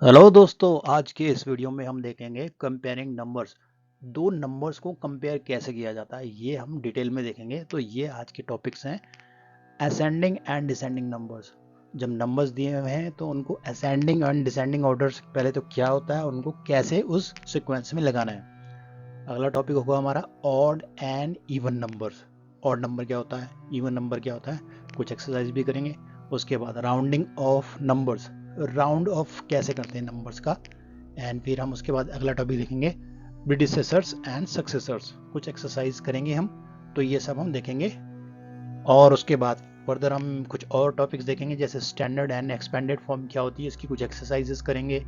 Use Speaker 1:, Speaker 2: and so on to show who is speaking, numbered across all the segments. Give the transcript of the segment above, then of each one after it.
Speaker 1: Hello दोस्तों, आज के इस वीडियो में हम देखेंगे कंपेयरिंग नंबर्स। दो नंबर्स को कंपेयर कैसे किया जाता है ये हम डिटेल में देखेंगे। तो ये आज के टॉपिक्स हैं असेंडिंग एंड डिसेंडिंग नंबर्स। जब नंबर्स दिए हुए हैं तो उनको असेंडिंग एंड डिसेंडिंग ऑर्डर से पहले तो क्या होता है, उनको कैसे उस सीक्वेंस में लगाना है। अगला टॉपिक होगा हमारा odd and even numbers. Odd number क्या होता है, इवन नंबर क्या होता है, कुछ एक्सरसाइज भी करेंगे। उसके बाद rounding off numbers, round of कैसे करते हैं नंबर्स का। एंड फिर हम उसके बाद अगला टॉपिक देखेंगे प्रीडिसेसर्स एंड सक्सेसर्स, कुछ एक्सरसाइज करेंगे हम। तो ये सब हम देखेंगे। और उसके बाद फर्दर हम कुछ और टॉपिक्स देखेंगे, जैसे स्टैंडर्ड एंड एक्सपेंडेड फॉर्म क्या होती है, इसकी कुछ एक्सरसाइजेस करेंगे,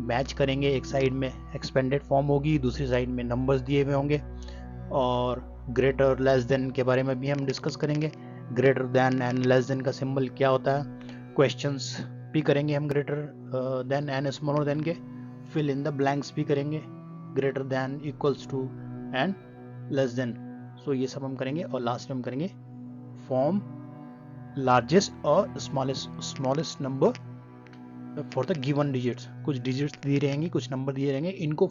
Speaker 1: मैच करेंगे। एक साइड में एक्सपेंडेड फॉर्म होगी, दूसरी साइड में नंबर्स दिए हुए होंगे। और ग्रेटर लेस देन के बारे में भी हम डिस्कस करेंगे। Greater than and less than का सिंबल क्या होता है, क्वेश्चंस भी करेंगे हम greater than and smaller than के। फिल इन द ब्लैंक्स भी करेंगे, greater than, equals to and less than. So ये सब हम करेंगे। और लास्ट में हम करेंगे फॉर्म लार्जेस्ट और smallest number for the given digits. कुछ डिजिट्स दिए रहेंगे, कुछ नंबर दिए रहेंगे, इनको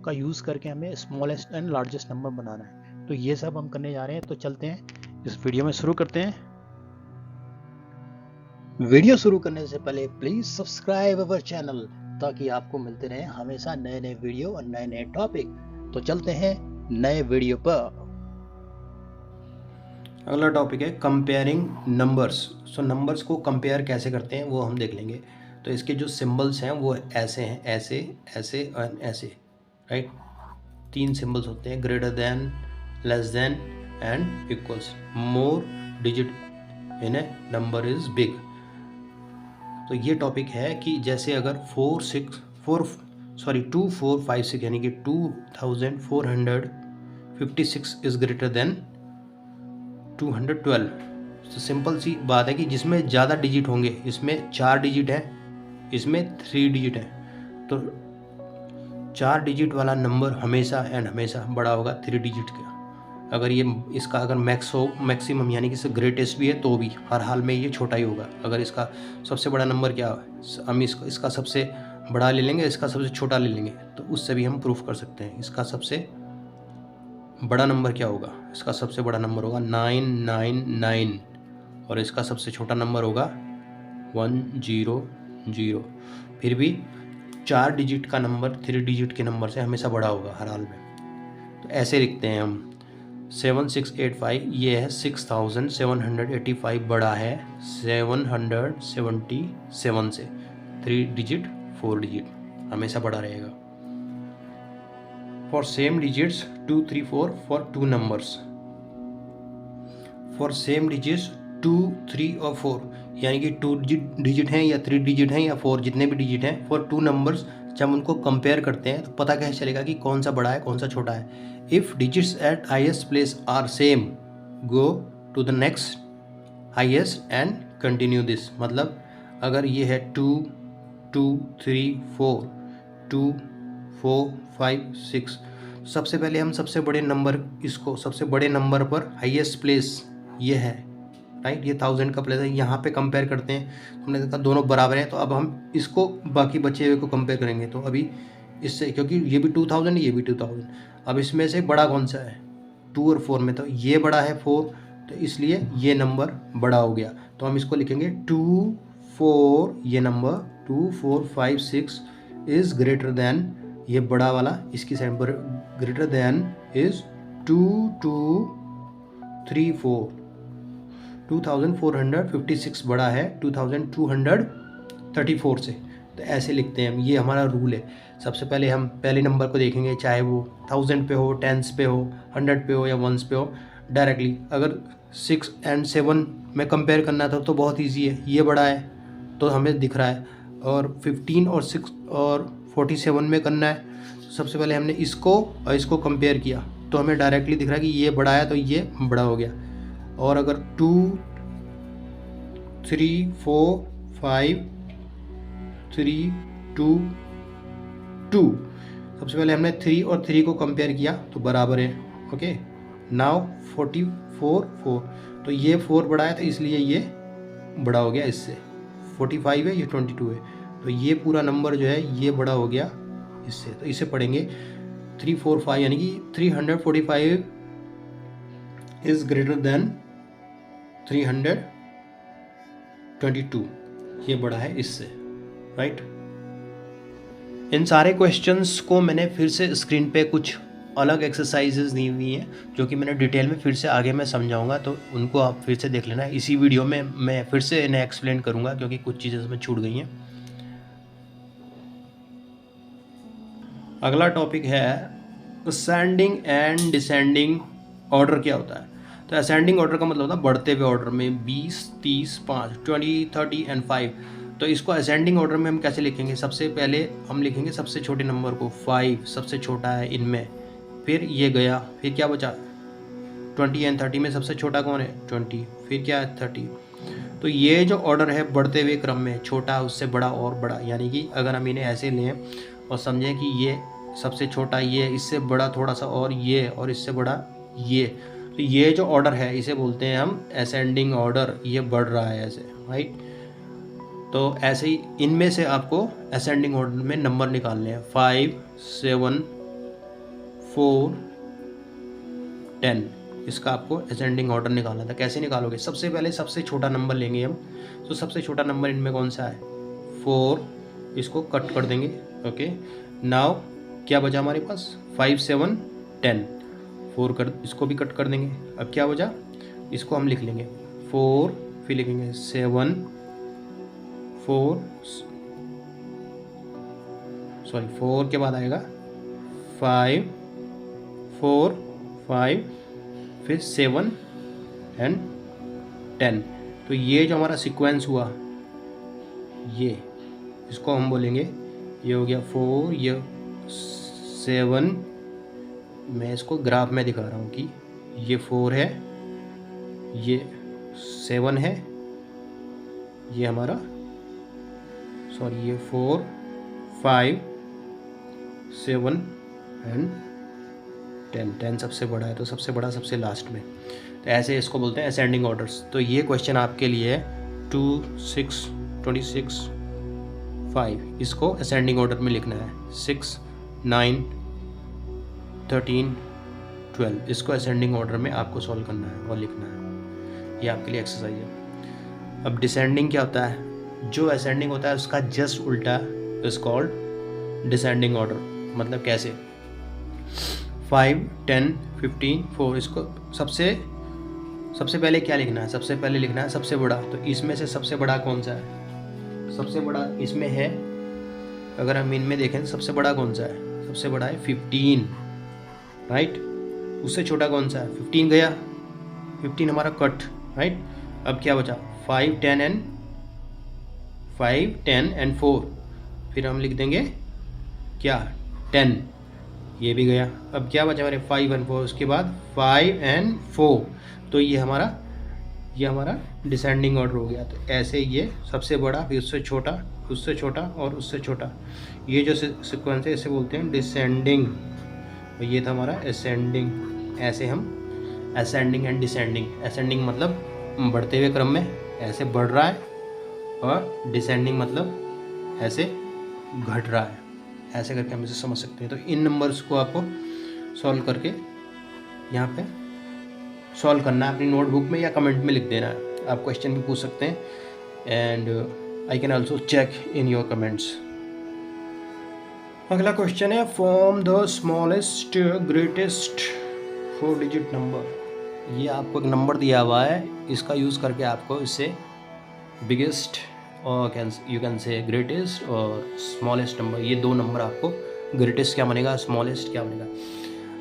Speaker 1: का यूज करके हमें स्मॉलेस्ट एंड लार्जेस्ट नंबर बनाना है। तो ये सब हम करने जा रहे हैं। तो चलते हैं इस वीडियो में शुरू करते हैं। वीडियो शुरू करने से पहले प्लीज सब्सक्राइब अवर चैनल, ताकि आपको मिलते रहे हमेशा नए नए वीडियो और नए नए टॉपिक। तो चलते हैं नए वीडियो पर।
Speaker 2: अगला टॉपिक है कंपेयरिंग नंबर्स। सो नंबर्स को कंपेयर कैसे करते हैं वो हम देख लेंगे। तो इसके जो सिंबल्स हैं वो ऐसे हैं, ऐसे, ऐसे और ऐसे, राइट। तीन सिंबल्स होते हैं, greater than, less then and equals. More digit in A number is big. तो ये टॉपिक है कि जैसे अगर 2456 यानी कि 2456 इज ग्रेटर देन 212। तो सिंपल सी बात है कि जिसमें ज़्यादा डिजिट होंगे, इसमें 4 डिजिट है, इसमें 3 डिजिट है, तो 4 डिजिट वाला नंबर हमेशा एंड हमेशा बड़ा होगा 3 डिजिट का। अगर ये इसका अगर मैक्सिमम यानी कि ग्रेटेस्ट भी है तो भी हर हाल में ये छोटा ही होगा। अगर इसका सबसे बड़ा नंबर क्या है, हम इसका सबसे बड़ा ले लेंगे, इसका सबसे छोटा ले लेंगे, तो उससे भी हम प्रूफ कर सकते हैं। इसका सबसे बड़ा नंबर क्या होगा, इसका सबसे बड़ा नंबर होगा 999 और इसका सबसे छोटा नंबर होगा 100। फिर भी 4 डिजिट का नंबर 3 डिजिट के नंबर से हमेशा बड़ा होगा हर हाल में। तो ऐसे लिखते हैं हम 7685, ये है 6785, बड़ा है 777 से। 3 डिजिट 4 डिजिट हमेशा बड़ा रहेगा। For same digits 2, 3, 4 for 2 numbers. For same digits 2, 3 और 4 यानी कि 2 डिजिट हैं या 3 डिजिट हैं या 4 जितने भी डिजिट हैं, for 2 numbers जब उनको कंपेयर करते हैं तो पता कैसे चलेगा कि कौन सा बड़ा है कौन सा छोटा है। If digits at highest place are same, go to the next highest and continue this। मतलब अगर ये है 2, 2, 3, 4, 2, 4, 5, 6, सबसे पहले हम सबसे बड़े नंबर, इसको सबसे बड़े नंबर पर हाईएस्ट प्लेस ये है, राइट, ये 1000 का प्लेस है, यहाँ पे कंपेयर करते हैं। हमने देखा दोनों बराबर हैं, तो अब हम इसको बाकी बचे हुए को कंपेयर करेंगे। तो अभी इससे, क्योंकि ये भी 2000 है, ये भी 2000, अब इसमें से बड़ा कौन सा है 2 और 4 में, तो ये बड़ा है 4, तो इसलिए ये नंबर बड़ा हो गया। तो हम इसको लिखेंगे 2, 4, ये नंबर 2, 4, 5, 6 इज ग्रेटर देन, ये बड़ा वाला इसकी साइड पर ग्रेटर देन इज 2, 2, 3, 4, 2456 बड़ा है 2234 से। तो ऐसे लिखते हैं हम, ये हमारा रूल है। सबसे पहले हम पहले नंबर को देखेंगे, चाहे वो 1000 पे हो, 10s पे हो, 100 पे हो या 1s पे हो, डायरेक्टली। अगर 6 and 7 में कंपेयर करना था तो बहुत ईजी है, ये बड़ा है तो हमें दिख रहा है। और 15 और 6 और 47 में करना है, सबसे पहले हमने इसको और इसको कंपेयर किया तो हमें डायरेक्टली दिख रहा है कि ये बड़ा है तो ये बड़ा हो गया। और अगर 2, 3, 4, 5, 3, 2, 2, सबसे पहले हमने 3 और 3 को कंपेयर किया तो बराबर है। ओके, नाउ 44, 4, तो ये 4 बड़ा है तो इसलिए ये बड़ा हो गया इससे। 45 है, ये 22 है, तो ये पूरा नंबर जो है ये बड़ा हो गया इससे, तो इसे पढ़ेंगे 345 यानी कि 345 इज ग्रेटर देन 322, ये बड़ा है इससे, राइट। इन सारे क्वेश्चंस को मैंने फिर से स्क्रीन पे कुछ अलग एक्सरसाइजेज दी हुई हैं जो कि मैंने डिटेल में फिर से आगे मैं समझाऊंगा, तो उनको आप फिर से देख लेना। इसी वीडियो में मैं फिर से इन्हें एक्सप्लेन करूंगा क्योंकि कुछ चीज़ें इसमें छूट गई हैं। अगला टॉपिक है असेंडिंग एंड डिसेंडिंग ऑर्डर क्या होता है। तो असेंडिंग ऑर्डर का मतलब होता है बढ़ते हुए ऑर्डर में 20, 30, 5, 20, 30 एंड 5। तो इसको असेंडिंग ऑर्डर में हम कैसे लिखेंगे, सबसे पहले हम लिखेंगे सबसे छोटे नंबर को 5, सबसे छोटा है इनमें, फिर ये गया, फिर क्या बचा 20 एंड 30 में सबसे छोटा कौन है 20, फिर क्या है 30। तो ये जो ऑर्डर है बढ़ते हुए क्रम में, छोटा उससे बड़ा और बड़ा, यानी कि अगर हम इन्हें ऐसे लें और समझें कि ये सबसे छोटा ये, इससे बड़ा थोड़ा सा और ये, और इससे बड़ा ये, तो ये जो ऑर्डर है इसे बोलते हैं हम असेंडिंग ऑर्डर, ये बढ़ रहा है ऐसे, राइट। तो ऐसे ही इनमें से आपको असेंडिंग ऑर्डर में नंबर निकालने हैं 5, 7, 4, 10, इसका आपको असेंडिंग ऑर्डर निकालना था। कैसे निकालोगे, सबसे पहले सबसे छोटा नंबर लेंगे हम, तो सबसे छोटा नंबर इनमें कौन सा है 4, इसको कट कर देंगे, ओके। नाउ क्या बचा हमारे पास 5, 7, 10, 4 कर, इसको भी कट कर देंगे। अब क्या बचा, इसको हम लिख लेंगे 4, फिर लिखेंगे 7, 4 के बाद आएगा 5, 4, 5, फिर 7 एंड 10। तो ये जो हमारा सीक्वेंस हुआ ये, इसको हम बोलेंगे, ये हो गया 4, ये 7, मैं इसको ग्राफ में दिखा रहा हूँ कि ये 4 है, ये 7 है, ये हमारा ये 4, 5, 7 एंड 10 सबसे बड़ा है, तो सबसे बड़ा सबसे लास्ट में, तो ऐसे इसको बोलते हैं असेंडिंग ऑर्डर्स। तो ये क्वेश्चन आपके लिए है 2, 6, 26, 5, इसको असेंडिंग ऑर्डर में लिखना है 6, 9, 13, 12, इसको असेंडिंग ऑर्डर में आपको सॉल्व करना है और लिखना है, ये आपके लिए एक्सरसाइज है। अब डिसेंडिंग क्या होता है, जो असेंडिंग होता है उसका जस्ट उल्टा इज कॉल्ड डिसेंडिंग ऑर्डर। मतलब कैसे, 5, 10, 15, 4, इसको सबसे पहले क्या लिखना है, सबसे पहले लिखना है सबसे बड़ा। तो इसमें से सबसे बड़ा कौन सा है, सबसे बड़ा इसमें है, अगर हम इनमें देखें तो सबसे बड़ा कौन सा है, सबसे बड़ा है 15, राइट। उससे छोटा कौन सा है 15 गया, 15 हमारा कट, राइट। अब क्या बचा 5, 10 एंड 4, फिर हम लिख देंगे क्या 10, ये भी गया। अब क्या बचा हमारे 5 एंड 4, उसके बाद 5 एंड 4, तो ये हमारा डिसेंडिंग ऑर्डर हो गया। तो ऐसे ये सबसे बड़ा, फिर उससे छोटा, उससे छोटा और उससे छोटा, ये जो सीक्वेंस है इसे बोलते हैं डिसेंडिंग, और ये था हमारा असेंडिंग। ऐसे हम असेंडिंग एंड डिसेंडिंग, असेंडिंग मतलब बढ़ते हुए क्रम में ऐसे बढ़ रहा है, और डिसेंडिंग मतलब ऐसे घट रहा है, ऐसे करके हम इसे समझ सकते हैं। तो इन नंबर्स को आपको सॉल्व करके यहाँ पे सॉल्व करना है अपनी नोटबुक में या कमेंट में लिख देना है। आप क्वेश्चन भी पूछ सकते हैं, and I can also check in your comments. अगला क्वेश्चन है form the smallest greatest 4 digit number. ये आपको एक नंबर दिया हुआ है, इसका यूज़ करके आपको इससे बिगेस्ट और यू कैन से ग्रेटेस्ट और स्मॉलेस्ट नंबर, ये 2 नंबर आपको ग्रेटेस्ट क्या बनेगा, स्मॉलेस्ट क्या बनेगा।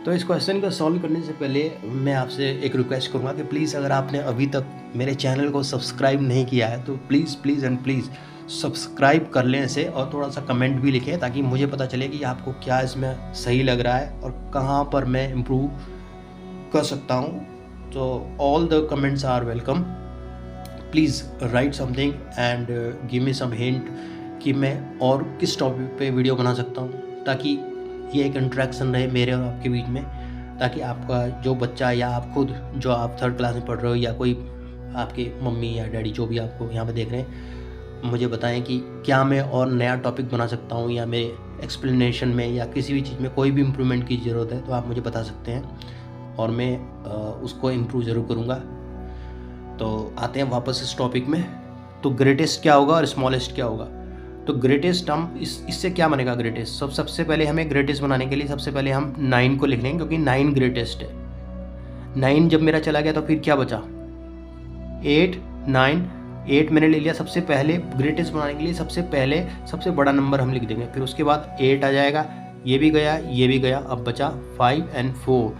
Speaker 2: तो इस क्वेश्चन को सॉल्व करने से पहले मैं आपसे एक रिक्वेस्ट करूँगा कि प्लीज़ अगर आपने अभी तक मेरे चैनल को सब्सक्राइब नहीं किया है तो प्लीज़ सब्सक्राइब कर लें इसे, और थोड़ा सा कमेंट भी लिखें ताकि मुझे पता चले कि आपको क्या इसमें सही लग रहा है और कहाँ पर मैं इम्प्रूव कर सकता हूँ। तो all the comments are welcome. Please write something and give me some hint कि मैं और किस टॉपिक पे वीडियो बना सकता हूँ, ताकि ये एक इंटरेक्शन रहे मेरे और आपके बीच में, ताकि आपका जो बच्चा या आप खुद जो आप 3rd क्लास में पढ़ रहे हो या कोई आपके मम्मी या डैडी जो भी आपको यहाँ पे देख रहे हैं, मुझे बताएं कि क्या मैं और नया टॉपिक बना सकता हूँ, या मेरे एक्सप्लेनेशन में या किसी भी चीज़ में कोई भी इम्प्रूवमेंट की ज़रूरत है तो आप मुझे बता सकते हैं और मैं उसको इम्प्रूव ज़रूर करूँगा। तो आते हैं वापस इस टॉपिक में। तो ग्रेटेस्ट क्या होगा और स्मॉलेस्ट क्या होगा? तो ग्रेटेस्ट हम इससे क्या बनेगा ग्रेटेस्ट? सबसे पहले हमें ग्रेटेस्ट बनाने के लिए सबसे पहले हम 9 को लिख लेंगे, क्योंकि 9 ग्रेटेस्ट है। 9 जब मेरा चला गया तो फिर क्या बचा? 8, 9, 8 मैंने ले लिया। सबसे पहले ग्रेटेस्ट बनाने के लिए सबसे पहले सबसे बड़ा नंबर हम लिख देंगे, फिर उसके बाद 8 आ जाएगा, ये भी गया, ये भी गया, अब बचा 5 और 4।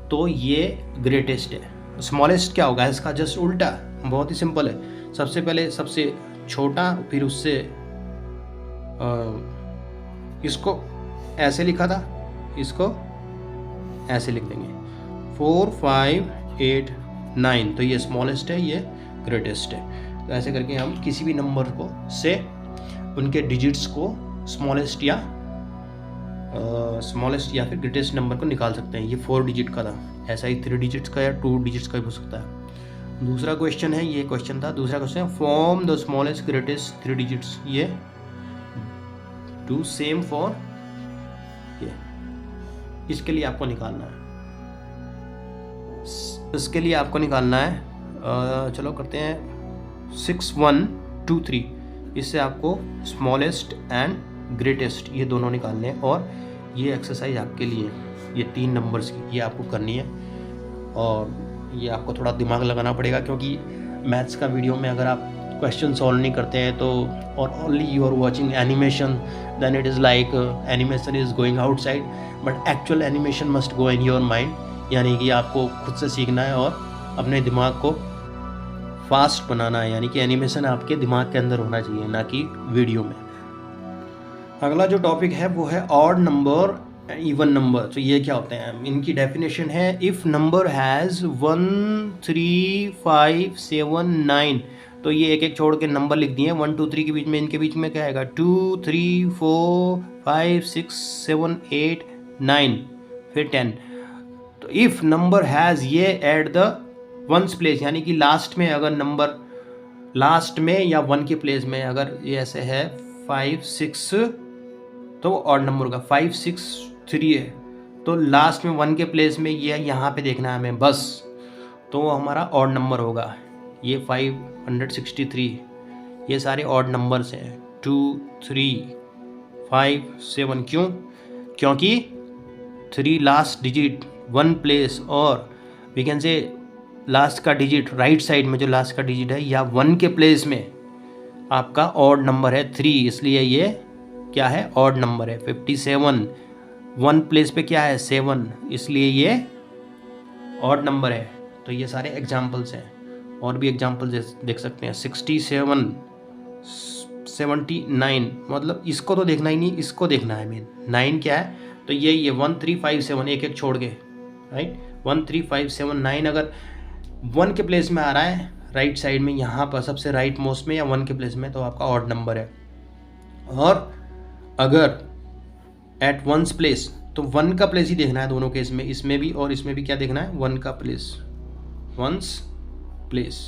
Speaker 2: तो ये ग्रेटेस्ट है। स्मॉलेस्ट क्या होगा? इसका जस्ट उल्टा, बहुत ही सिंपल है। सबसे पहले सबसे छोटा, फिर उससे इसको ऐसे लिखा था, इसको ऐसे लिख देंगे 4, 5, 8, 9। तो ये स्मॉलेस्ट है, ये ग्रेटेस्ट है। तो ऐसे करके हम किसी भी नंबर को से उनके डिजिट्स को स्मॉलेस्ट या फिर ग्रेटेस्ट नंबर को निकाल सकते हैं। ये 4 डिजिट का था, ऐसा ही 3 डिजिट्स का या 2 डिजिट्स का भी हो सकता है। दूसरा क्वेश्चन है, ये क्वेश्चन था। दूसरा क्वेश्चन है form the smallest greatest 3 digits. ये डू सेम फॉर ये। इसके लिए आपको निकालना है, इसके लिए आपको निकालना है चलो करते हैं 6, 1, 2, 3। इससे आपको स्मॉलेस्ट एंड ग्रेटेस्ट ये दोनों निकालने हैं। और ये एक्सरसाइज आपके लिए, ये 3 नंबर्स की, ये आपको करनी है। और ये आपको थोड़ा दिमाग लगाना पड़ेगा, क्योंकि मैथ्स का वीडियो में अगर आप क्वेश्चन सॉल्व नहीं करते हैं तो, और only you are watching animation, then it is like animation is going outside, but actual animation must go in your mind. यानी कि आपको खुद से सीखना है और अपने दिमाग को फास्ट बनाना है, यानी कि एनिमेशन आपके दिमाग के अंदर होना चाहिए, ना कि वीडियो में। अगला जो टॉपिक है वो है ऑड नंबर, इवन नंबर। तो ये क्या होते हैं? इनकी डेफिनेशन है, इफ़ नंबर हैज़ 1, 3, 5, 7, 9। तो ये एक एक छोड़ के नंबर लिख दिए 1, 2, 3 के बीच में। इनके बीच में क्या आएगा? 2, 3, 4, 5, 6, 7, 8, 9, फिर 10। तो इफ़ नंबर हैज़ ये एट द वंस प्लेस, यानी कि लास्ट में अगर नंबर लास्ट में या 1 के प्लेस में अगर ये ऐसे है 5, 6, तो ऑड नंबर होगा। 5, 6, 3 है तो लास्ट में 1 के प्लेस में ये यहाँ पे देखना है हमें बस, तो वो हमारा ऑड नंबर होगा। ये 563, ये सारे ऑड नंबर्स हैं। 2, 3, 5, 7। क्यों? क्योंकि 3 लास्ट डिजिट 1 प्लेस, और वी कैन से लास्ट का डिजिट राइट साइड में जो लास्ट का डिजिट है या 1 के प्लेस में आपका ऑड नंबर है 3, इसलिए ये क्या है? ऑड नंबर है। 57 1 प्लेस पे क्या है? 7, इसलिए ये ऑड नंबर है। तो ये सारे एग्जाम्पल्स हैं, और भी एग्जाम्पल्स देख सकते हैं। 67, 79, मतलब इसको तो देखना ही नहीं, इसको देखना है मेन। 9 क्या है? तो ये 1, 3, 5, 7 एक एक छोड़ के, राइट। 1, 3, 5, 7, 9 अगर 1 के प्लेस में आ रहा है राइट साइड में, यहाँ पर सबसे राइट मोस्ट में या 1 के प्लेस में, तो आपका ऑड नंबर है। और अगर एट 1 प्लेस, तो 1 का प्लेस ही देखना है दोनों केस में, इसमें भी और इसमें भी क्या देखना है? 1 का प्लेस, 1 प्लेस।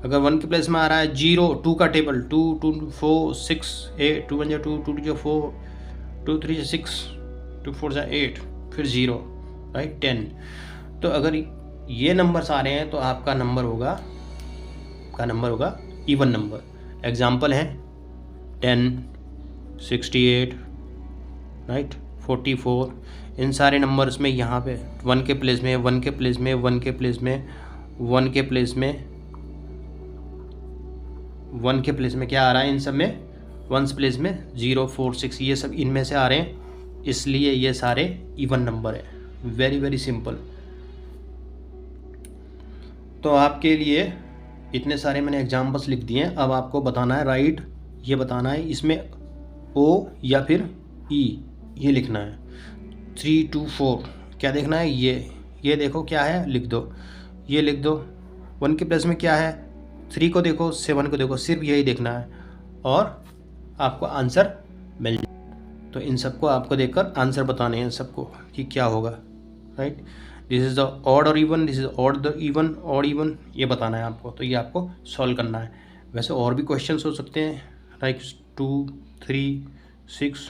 Speaker 2: अगर 1 के प्लेस में आ रहा है 0, 2 का टेबल, 2, 2, 4, 6, 8, 2, 1, 2, 2, 2, 4, 2, 3, 6, 2, 4, 8, फिर 0, राइट, 10। तो अगर ये नंबर्स आ रहे हैं तो आपका नंबर होगा इवन नंबर। एग्जाम्पल है 10, 68, राइट, 44। इन सारे नंबर्स में यहाँ पे 1 के प्लेस में, 1 के प्लेस में, 1 के प्लेस में, 1 के प्लेस में, 1 के प्लेस में क्या आ रहा है? इन सब में 1 प्लेस में 0, 4, 6, ये सब इनमें से आ रहे हैं, इसलिए ये सारे इवन नंबर है। Very very simple. तो आपके लिए इतने सारे मैंने एग्जाम्पल्स लिख दिए हैं। अब आपको बताना है राइट, ये बताना है इसमें ओ या फिर ई, ये लिखना है। 3, 2, 4 क्या देखना है? ये देखो क्या है, लिख दो, ये लिख दो। 1 के प्लेस में क्या है? 3 को देखो, 7 को देखो, सिर्फ यही देखना है और आपको आंसर मिल जाए। तो इन सबको आपको देखकर आंसर बताने हैं सबको कि क्या होगा, right. This is the odd और even, this is odd the even, odd even, ये बताना है आपको। तो ये आपको सॉल्व करना है। वैसे और भी क्वेश्चंस हो सकते हैं, लाइक 2 3 6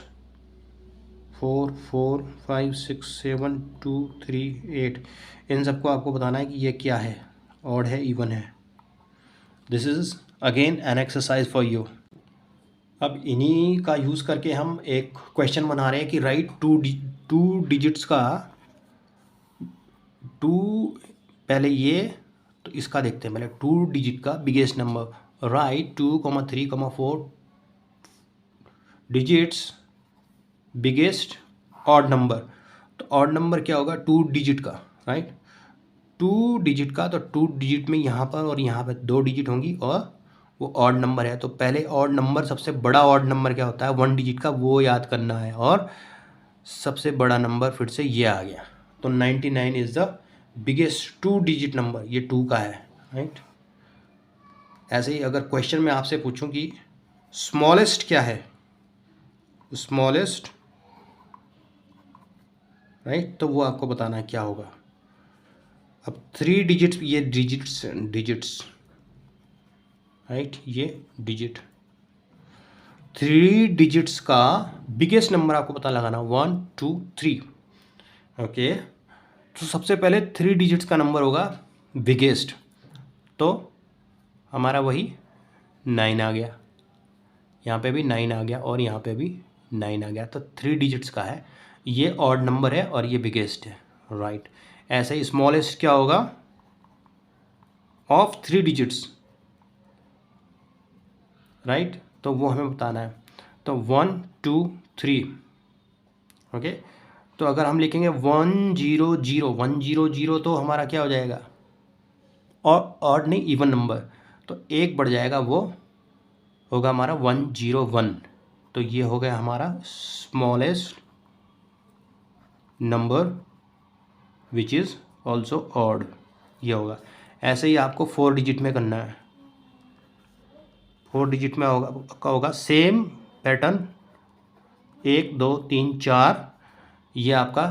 Speaker 2: 4 4 5 6 7 2 3 8, इन सबको आपको बताना है कि ये क्या है, ऑड है, इवन है। This is again an exercise for you. अब इन्हीं का यूज़ करके हम एक क्वेश्चन बना रहे हैं कि राइट टू डिजिट्स का टू, पहले ये तो इसका देखते हैं, पहले 2 डिजिट का biggest number, right 2, 3, 4 digits biggest odd number. तो ऑड नंबर क्या होगा, 2 डिजिट का, राइट 2 डिजिट का। तो 2 डिजिट में यहाँ पर और यहाँ पर 2 डिजिट होंगी और वो ऑड नंबर है। तो पहले ऑड नंबर, सबसे बड़ा ऑड नंबर क्या होता है 1 डिजिट का, वो याद करना है। और सबसे बड़ा नंबर फिर से ये आ गया। तो 99 is the biggest 2 digit number, ये 2 का है, राइट। ऐसे ही अगर क्वेश्चन में आपसे पूछूं कि स्मॉलेस्ट क्या है, स्मॉलेस्ट, राइट, तो वो आपको बताना है क्या होगा। अब 3 डिजिट्स, ये डिजिट्स, राइट, ये डिजिट 3 डिजिट्स का बिगेस्ट नंबर आपको पता लगाना, 1 2 3, ओके। तो सबसे पहले 3 डिजिट्स का नंबर होगा बिगेस्ट, तो हमारा वही 9 आ गया, यहाँ पे भी 9 आ गया और यहाँ पे भी 9 आ गया। तो 3 डिजिट्स का है, ये ऑड नंबर है और ये बिगेस्ट है, राइट। ऐसे ही स्मॉलेस्ट क्या होगा ऑफ 3 डिजिट्स, राइट, तो वो हमें बताना है। तो 1 2 3, ओके। तो अगर हम लिखेंगे 100 तो हमारा क्या हो जाएगा, और ऑड नहीं, इवन नंबर, तो एक बढ़ जाएगा, वो होगा हमारा 101। तो ये हो गया हमारा smallest number which is also odd, ये होगा। ऐसे ही आपको 4 डिजिट में करना है। 4 डिजिट में होगा सेम पैटर्न, 1 2 3 4, ये आपका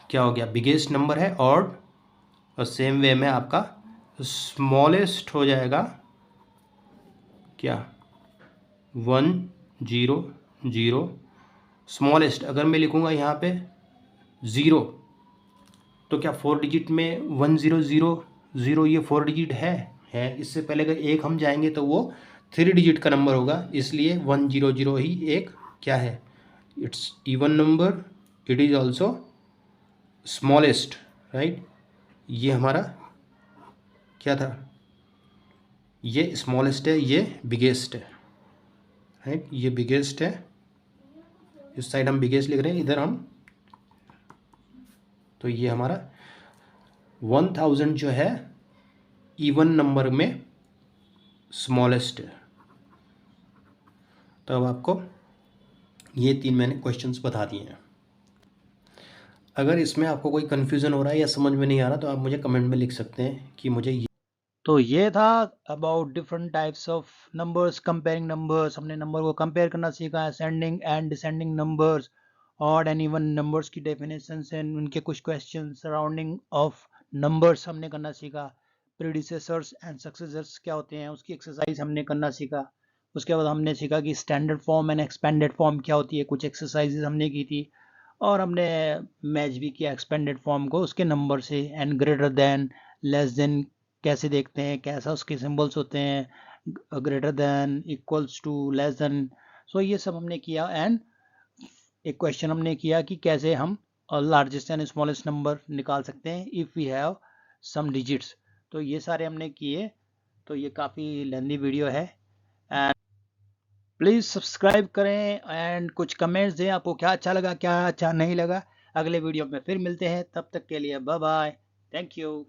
Speaker 2: क्या हो गया, बिगेस्ट नंबर है ऑड, और सेम वे में आपका स्मॉलेस्ट हो जाएगा क्या, 100। स्मॉलेस्ट अगर मैं लिखूँगा यहाँ पे 0, तो क्या 4 डिजिट में 1000, ये 4 डिजिट है। इससे पहले अगर एक हम जाएंगे तो वो 3 डिजिट का नंबर होगा, इसलिए 100 ही एक क्या है, it's even number, it is also smallest, right. ये हमारा क्या था, ये स्मॉलेस्ट है, ये बिगेस्ट है, राइट, ये बिगेस्ट है, इस साइड हम बिगेस्ट लिख रहे हैं, इधर हम, तो ये हमारा 1000 जो है इवन नंबर में स्मॉलेस्ट है। तो अब आपको ये 3 मैंने क्वेश्चंस बता दिए हैं। अगर इसमें आपको कोई कन्फ्यूज़न हो रहा है या समझ में नहीं आ रहा तो आप मुझे कमेंट में लिख सकते हैं कि मुझे
Speaker 1: तो ये था about different types of numbers, comparing numbers. हमने नंबर को कंपेयर करना सीखा, ascending and descending numbers, odd and even numbers की डेफिनेशंस एंड उनके कुछ क्वेश्चन सराउंडिंग ऑफ नंबर्स हमने करना सीखा। प्रीडिसेसर्स एंड सक्सेसर्स क्या होते हैं उसकी एक्सरसाइज हमने करना सीखा। उसके बाद हमने सीखा कि standard form and expanded form क्या होती है, कुछ एक्सरसाइजेज हमने की थी। और हमने मैच भी किया एक्सपेंडेड फॉर्म को उसके नंबर से, and greater than, less than कैसे देखते हैं, कैसा उसके सिंबल्स होते हैं, greater than, equals to, less than. So ये सब हमने किया। एंड एक क्वेश्चन हमने किया कि कैसे हम लार्जेस्ट एंड स्मॉलेस्ट नंबर निकाल सकते हैं if we have some digits. तो ये सारे हमने किए। तो ये काफ़ी लेंदी वीडियो है, एंड प्लीज़ सब्सक्राइब करें एंड कुछ कमेंट्स दें, आपको क्या अच्छा लगा, क्या अच्छा नहीं लगा। अगले वीडियो में फिर मिलते हैं, तब तक के लिए बाय बाय, थैंक यू।